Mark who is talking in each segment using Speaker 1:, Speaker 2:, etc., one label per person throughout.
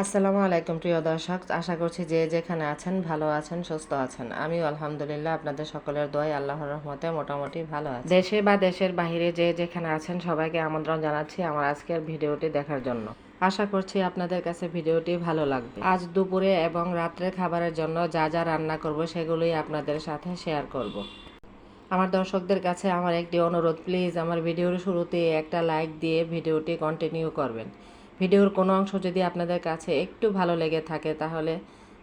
Speaker 1: আসসালামু আলাইকুম প্রিয় দর্শক, আশা করছি যে যেখানে আছেন ভালো আছেন, সুস্থ আছেন। আমিও আলহামদুলিল্লাহ আপনাদের সকলের দোয়ায় আল্লাহর রহমতে মোটামুটি ভালো আছি। দেশে বা দেশের বাইরে যে যেখানে আছেন সবাইকে আমন্ত্রণ জানাচ্ছি আমার আজকের ভিডিওটি দেখার জন্য। আশা করছি আপনাদের কাছে ভিডিওটি ভালো লাগবে। আজ দুপুরে এবং রাত্রের খাবারের জন্য যা যা রান্না করব সেগুলোই আপনাদের সাথে শেয়ার করব। আমার দর্শকদের কাছে আমার একটি অনুরোধ, প্লিজ আমার ভিডিওর শুরুতে একটা লাইক দিয়ে ভিডিওটি কন্টিনিউ করবেন। ভিডিওর কোনো অংশ যদি আপনাদের কাছে একটু ভালো লেগে থাকে তাহলে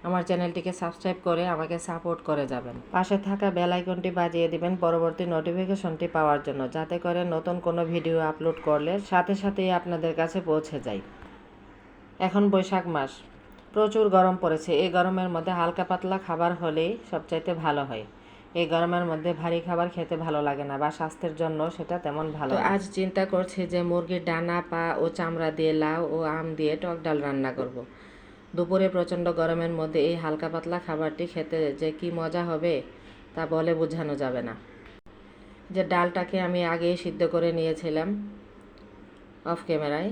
Speaker 1: আমার চ্যানেলটিকে সাবস্ক্রাইব করে আমাকে সাপোর্ট করে যাবেন। পাশে থাকা বেল আইকনটি বাজিয়ে দিবেন পরবর্তী নোটিফিকেশনটি পাওয়ার জন্য, যাতে করে নতুন কোনো ভিডিও আপলোড করলে সাথে সাথেই আপনাদের কাছে পৌঁছে যায়। এখন বৈশাখ মাস, প্রচুর গরম পড়েছে। এই গরমের মধ্যে হালকা পাতলা খাবার হলেই সবচাইতে ভালো হয়। এই গরমের মধ্যে ভারী খাবার খেতে ভালো লাগে না, বা স্বাস্থ্যের জন্য সেটা তেমন ভালো না। আজ চিন্তা করছি যে মুরগির ডানা, পা ও চামড়া দিয়ে লাউ ও আম দিয়ে টক ডাল রান্না করব। দুপুরে প্রচণ্ড গরমের মধ্যে এই হালকা পাতলা খাবারটি খেতে যে কি মজা হবে তা বলে বোঝানো যাবে না। যে ডালটাকে আমি আগেই সিদ্ধ করে নিয়েছিলাম অফ ক্যামেরায়,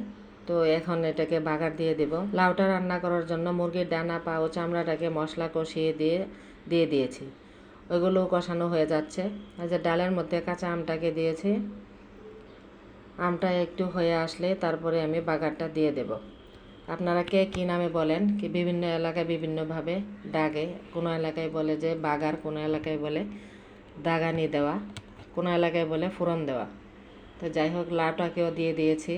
Speaker 1: তো এখন এটাকে বাগার দিয়ে দেব। লাউটা রান্না করার জন্য মুরগির ডানা, পা ও চামড়াটাকে মশলা কষিয়ে দিয়ে দিয়েছি। ওইগুলোও কষানো হয়ে যাচ্ছে। আর যে ডালের মধ্যে কাঁচা আমটাকে দিয়েছি, আমটা একটু হয়ে আসলে তারপরে আমি বাগারটা দিয়ে দেব। আপনারা কে কী নামে বলেন, কি বিভিন্ন এলাকায় বিভিন্নভাবে ডাকে। কোনো এলাকায় বলে যে বাগার, কোনো এলাকায় বলে দাগানি দেওয়া, কোনো এলাকায় বলে ফোড়ন দেওয়া। তো যাই হোক, লাউটাকেও দিয়ে দিয়েছি।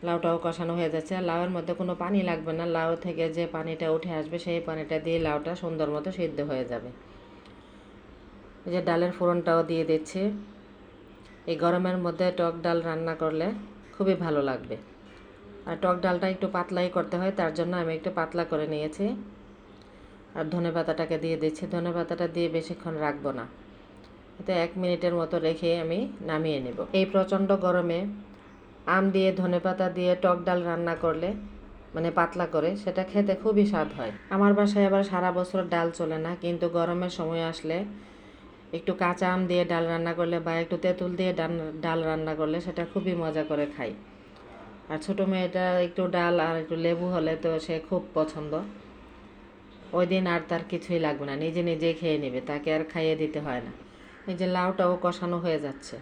Speaker 1: লাউটাও কষানো হয়ে যাচ্ছে। লাউয়ের মধ্যে কোনো পানি লাগবে না, লাউ থেকে যে পানিটা উঠে আসবে সেই পানিটা দিয়ে লাউটা সুন্দর মতো সিদ্ধ হয়ে যাবে। এই যে ডালের ফোড়নটাও দিয়ে দিচ্ছি। এই গরমের মধ্যে টক ডাল রান্না করলে খুবই ভালো লাগবে। আর টক ডালটা একটু পাতলাই করতে হয়, তার জন্য আমি একটু পাতলা করে নিয়েছি। আর ধনেপাতাটাকে দিয়ে দিচ্ছি। ধনেপাতাটা দিয়ে বেশিক্ষণ রাখবো না, এতে 1 মিনিটের মতো রেখে আমি নামিয়ে নেব। এই প্রচণ্ড গরমে আম দিয়ে ধনেপাতা দিয়ে টক ডাল রান্না করলে, মানে পাতলা করে, সেটা খেতে খুবই স্বাদ হয়। আমার বাসায় আবার সারা বছর ডাল চলে না, কিন্তু গরমের সময় আসলে একটু কাঁচা আম দিয়ে ডাল রান্না করলে বা একটু তেঁতুল দিয়ে ডাল রান্না করলে সেটা খুবই মজা করে খাই। আর ছোটো মেয়েটা একটু ডাল আর একটু লেবু হলে তো সে খুব পছন্দ। ওই দিন আর তার কিছুই লাগবে না, নিজে নিজেই খেয়ে নেবে, তাকে আর খাইয়ে দিতে হয় না। এই যে লাউটাও কষানো হয়ে যাচ্ছে।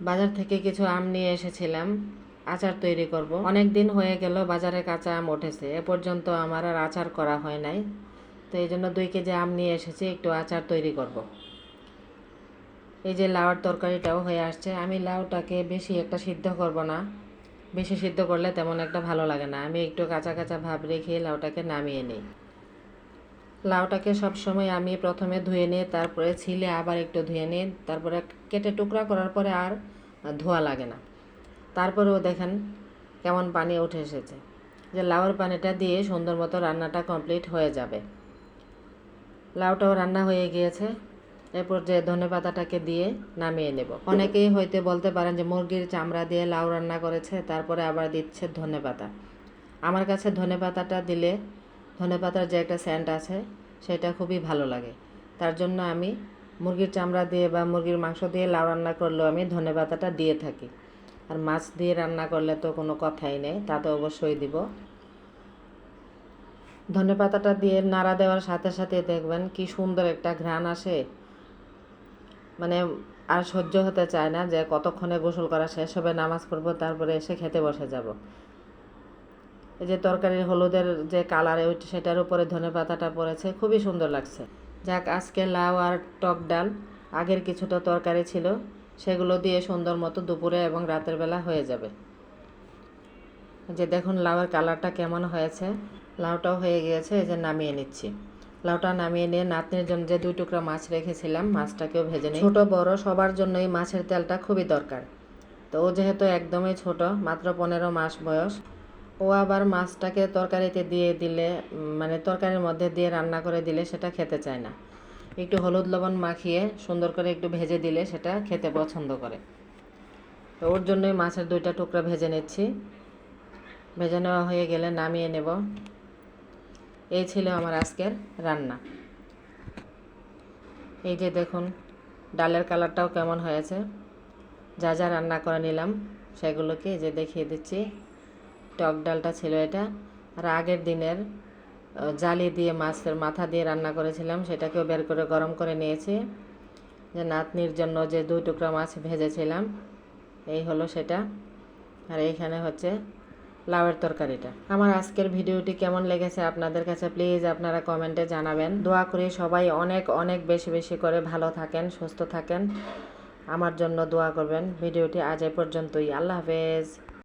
Speaker 1: বাজার থেকে কিছু আম নিয়ে এসেছিলাম, আচার তৈরি করব। অনেক দিন হয়ে গেল বাজারে কাঁচা আম উঠেছে, এ পর্যন্ত আমার আর আচার করা হয় নাই। তো এই জন্য 2 কেজি আম নিয়ে এসেছি, একটু আচার তৈরি করব। এই যে লাউর তরকারিটাও হয়ে আসছে। আমি লাউটাকে বেশি একটা সিদ্ধ করব না, বেশি সিদ্ধ করলে তেমন একটা ভালো লাগে না। আমি একটু কাঁচা কাঁচা ভাব রেখে লাউটাকে নামিয়ে নিই। লাউটাকে সবসময় আমি প্রথমে ধুয়ে নিই, তারপরে ছিলে আবার একটু ধুয়ে নিই, তারপরে কেটে টুকরা করার পরে আর ধোয়া লাগে না। তারপরেও দেখেন কেমন পানি উঠে এসেছে। যে লাউয়ের পানিটা দিয়ে সুন্দর মতো রান্নাটা কমপ্লিট হয়ে যাবে। লাউটাও রান্না হয়ে গিয়েছে। এরপর যে ধনেপাতাটাকে দিয়ে নামিয়ে নেব। অনেকেই হয়তো বলতে পারেন যে মুরগির চামড়া দিয়ে লাউ রান্না করেছে, তারপরে আবার দিচ্ছে ধনেপাতা। আমার কাছে ধনেপাতাটা দিলে, ধনেপাতার যে একটা সেন্ট আছে, সেটা খুবই ভালো লাগে। তার জন্য আমি মুরগির চামড়া দিয়ে বা মুরগির মাংস দিয়ে লাউ রান্না করলেও আমি ধনেপাতাটা দিয়ে থাকি। আর মাছ দিয়ে রান্না করলে তো কোনো কথাই নেই, তা তো অবশ্যই দিব। ধনেপাতাটা দিয়ে নাড়া দেওয়ার সাথে সাথে দেখবেন কি সুন্দর একটা ঘ্রাণ আসে। মানে আর সহ্য হতে চায় না যে কতক্ষণে গোসল করা শেষ হবে, নামাজ পড়বো, তারপরে এসে খেতে বসে যাব। এই যে তরকারির হলুদের যে কালার, সেটার উপরে ধনেপাতাটা পড়েছে, খুবই সুন্দর লাগছে। যাক, আজকে লাউ আর টক ডাল, আগের কিছুটা তরকারি ছিল, সেগুলো দিয়ে সুন্দর মতো দুপুরে এবং রাতের বেলা হয়ে যাবে। যে দেখুন লাউয়ের কালারটা কেমন হয়েছে। লাউটাও হয়ে গিয়েছে, এই যে নামিয়ে নিচ্ছি। লাউটা নামিয়ে নিয়ে নাতনির জন্য যে 2 টুকরা মাছ রেখেছিলাম, মাছটাকেও ভেজে নিই। ছোট বড় সবার জন্যই মাছের তেলটা খুবই দরকার। তো ও যেহেতু একদমই ছোট, মাত্র 15 মাস বয়স, ও আবার মাছটাকে তরকারিতে দিয়ে দিলে, মানে তরকারির মধ্যে দিয়ে রান্না করে দিলে সেটা খেতে চায় না। একটু হলুদ লবণ মাখিয়ে সুন্দর করে একটু ভেজে দিলে সেটা খেতে পছন্দ করে। তো ওর জন্যই মাছের 2টা টুকরা ভেজে নিচ্ছি। ভেজে নেওয়া হয়ে গেলে নামিয়ে নেব। এই ছিল আমার আজকের রান্না। এই যে দেখুন ডালের কালারটাও কেমন হয়েছে। যা যা রান্না করে নিলাম সেগুলোকে এই যে দেখিয়ে দিচ্ছি। টক ডালটা ছিল এটা। আর আগের দিনের জালি দিয়ে মাছের মাথা দিয়ে রান্না করেছিলাম, সেটাকেও বের করে গরম করে নিয়েছি। যে নাতনির জন্য যে 2 টুকরা মাছ ভেজেছিলাম, এই হলো সেটা। আর এইখানে হচ্ছে লাউয়ের তরকারিটা। আমার আজকের ভিডিওটি কেমন লেগেছে আপনাদের কাছে প্লিজ আপনারা কমেন্টে জানাবেন। দোয়া করি সবাই অনেক অনেক বেশি বেশি করে ভালো থাকেন, সুস্থ থাকেন। আমার জন্য দোয়া করবেন। ভিডিওটি আজ এ পর্যন্তই। আল্লাহ হাফেজ।